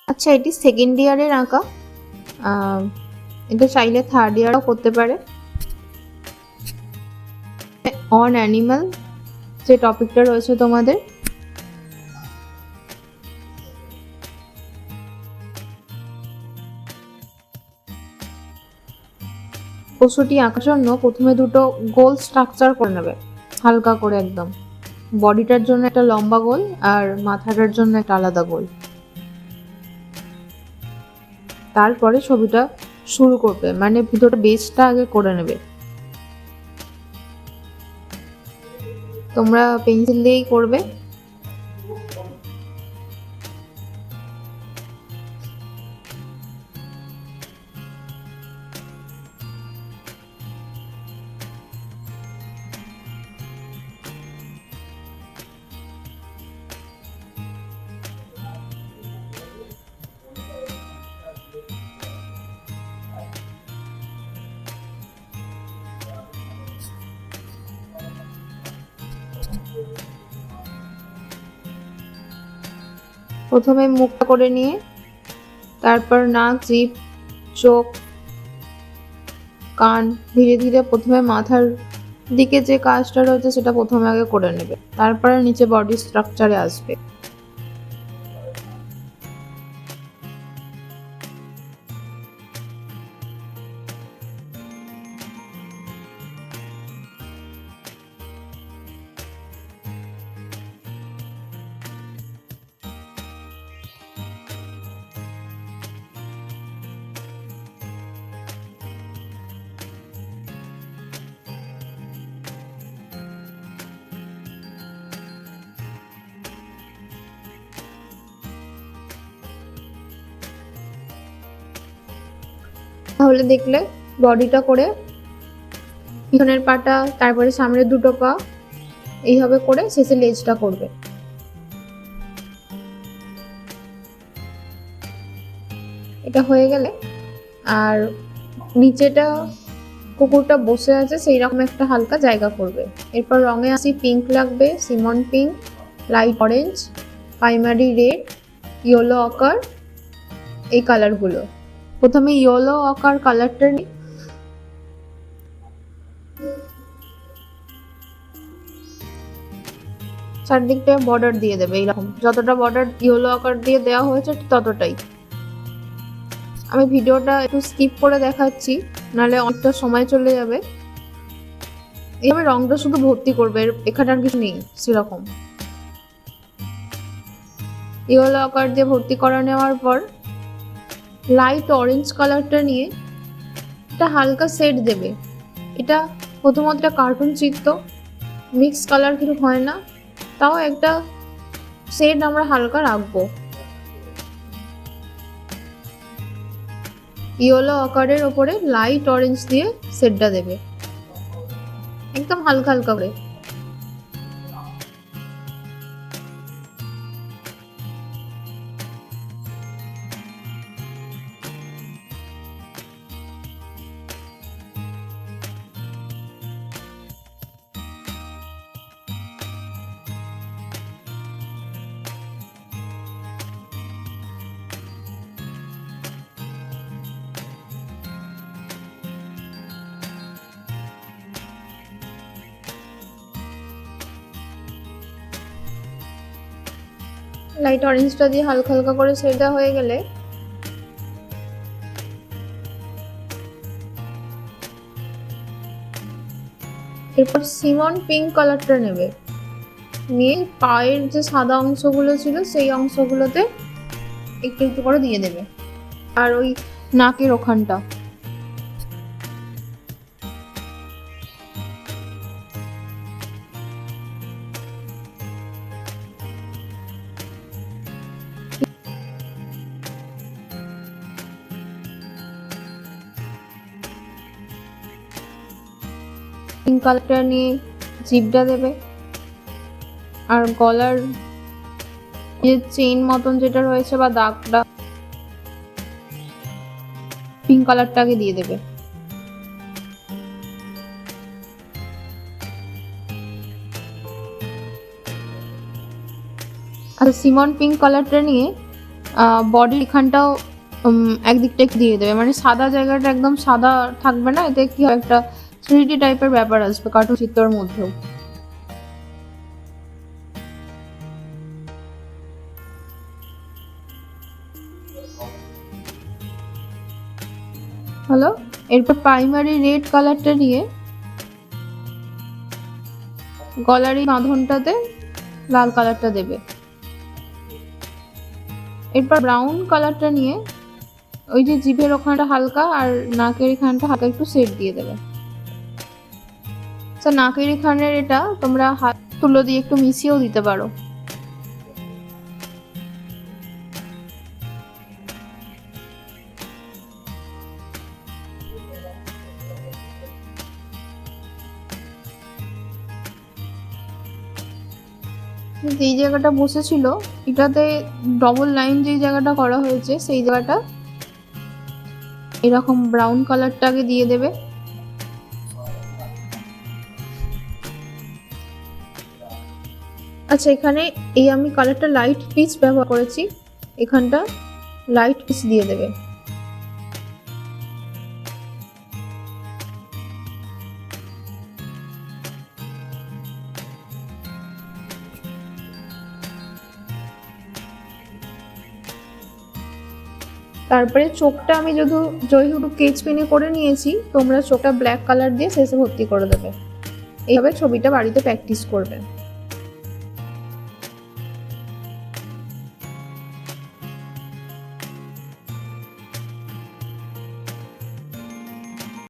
আচ্ছা, এটি সেকেন্ড ইয়ারের আঁকা। এটা চাইলে থার্ড ইয়ারও করতে পারে। অন অ্যানিমাল যে টপিকটা রয়েছে তোমাদের, পশুটি আঁকার জন্য প্রথমে দুটো গোল স্ট্রাকচার করে নেবে, হালকা করে একদম। বডিটার জন্য একটা লম্বা গোল আর মাথাটার জন্য একটা আলাদা গোল। তারপরে ছবিটা শুরু করবে, মানে ভিতরটা বেসটা আগে করে নেবে। তোমরা পেন্সিল দিয়েই করবে। প্রথমে মুখটা করে নিয়ে তারপর নাক, জিভ, চোখ, কান, ধীরে ধীরে প্রথমে মাথার দিকে যে কাজটা রয়েছে সেটা প্রথমে আগে করে নেবে, তারপরে নিচে বডি স্ট্রাকচারে আসবে। তাহলে দেখলে বডিটা করে পিছনের পাটা, তারপরে সামনের দুটো পা, এইভাবে করে শেষে লেজটা করবে। এটা হয়ে গেলে আর নিচেটা কুকুরটা বসে আছে সেই রকম একটা হালকা জায়গা করবে। এরপর রঙে আসি, পিঙ্ক লাগবে, salmon pink, light orange, primary red, yellow ochre, এই কালারগুলো। প্রথমে ইয়েলো অকার কালারটা নিই, চারদিকটা বর্ডার দিয়ে দেবে এইরকম, যতটা বর্ডার ইয়েলো আকার দিয়ে দেওয়া হয়েছে ততটাই। আমি ভিডিওটা একটু স্কিপ করে দেখাচ্ছি, নাহলে অনেকটা সময় চলে যাবে। এইভাবে রংটা শুধু ভর্তি করবে, এখানে আর কিছু নেই সেরকম। ইয়েলো আকার দিয়ে ভর্তি করা নেওয়ার পর লাইট অরেঞ্জ কালারটা নিয়ে একটা হালকা শেড দেবে। এটা প্রথমত কার্টুন চিত্র, মিক্স কালার কিছু হয় না, তাও একটা শেড আমরা হালকা রাখবো। ইয়েলো আকারের ওপরে লাইট অরেঞ্জ দিয়ে শেডটা দেবে একদম হালকা হালকা করে। লাইট অরেঞ্জটা দিয়ে হালকা হালকা করে শেডটা হয়ে গেলে এরপর সিমন পিঙ্ক কালারটা নেবে, নিয়ে পায়ের যে সাদা অংশগুলো ছিল সেই অংশগুলোতে একটু একটু করে দিয়ে দেবে, আর ওই নাকের ওখানটা। পিঙ্ক কালারটা নিয়ে জিভটা দেবে, আর গলার যে চেইন মতন যেটা রয়েছে বা দাগটা, পিঙ্ক কালারটাকে দিয়ে দেবে। আর সিমন পিঙ্ক কালারটা নিয়ে বডির এখানটাও একদিকটা একটু দিয়ে দেবে, মানে সাদা জায়গাটা একদম সাদা থাকবে না, এতে কি হয় একটা 3D টাইপের ব্যাপার আসবে কার্টুন চিত্রের মধ্যেও। হলো। এরপর প্রাইমারি রেড কালারটা নিয়ে গলার এই বাঁধনটাতে লাল কালারটা দেবে। এরপর ব্রাউন কালারটা নিয়ে ওই যে জিভের ওখানটা হালকা আর নাকের এখানটা হালকা একটু শেড দিয়ে দেবে। তো নাকের এখানের এটা তোমরা হাত তুলো দিয়ে একটু মিশিয়েও দিতে পারো। যেই জায়গাটা বসেছিল এটাতে ডবল লাইন যেই জায়গাটা করা হয়েছে সেই জায়গাটা এরকম ব্রাউন কালারটা আগে দিয়ে দেবে। আচ্ছা, এখানে এই আমি কালারটা লাইট পিচ ব্যবহার করেছি, এখানটা লাইট পিচ দিয়ে দেবে। তারপরে চোখটা আমি যেহেতু কেচ পেনে করে নিয়েছি, তোমরা চোখটা ব্ল্যাক কালার দিয়ে শেষে ভর্তি করে দেবে। এইভাবে ছবিটা বাড়িতে প্র্যাকটিস করবে।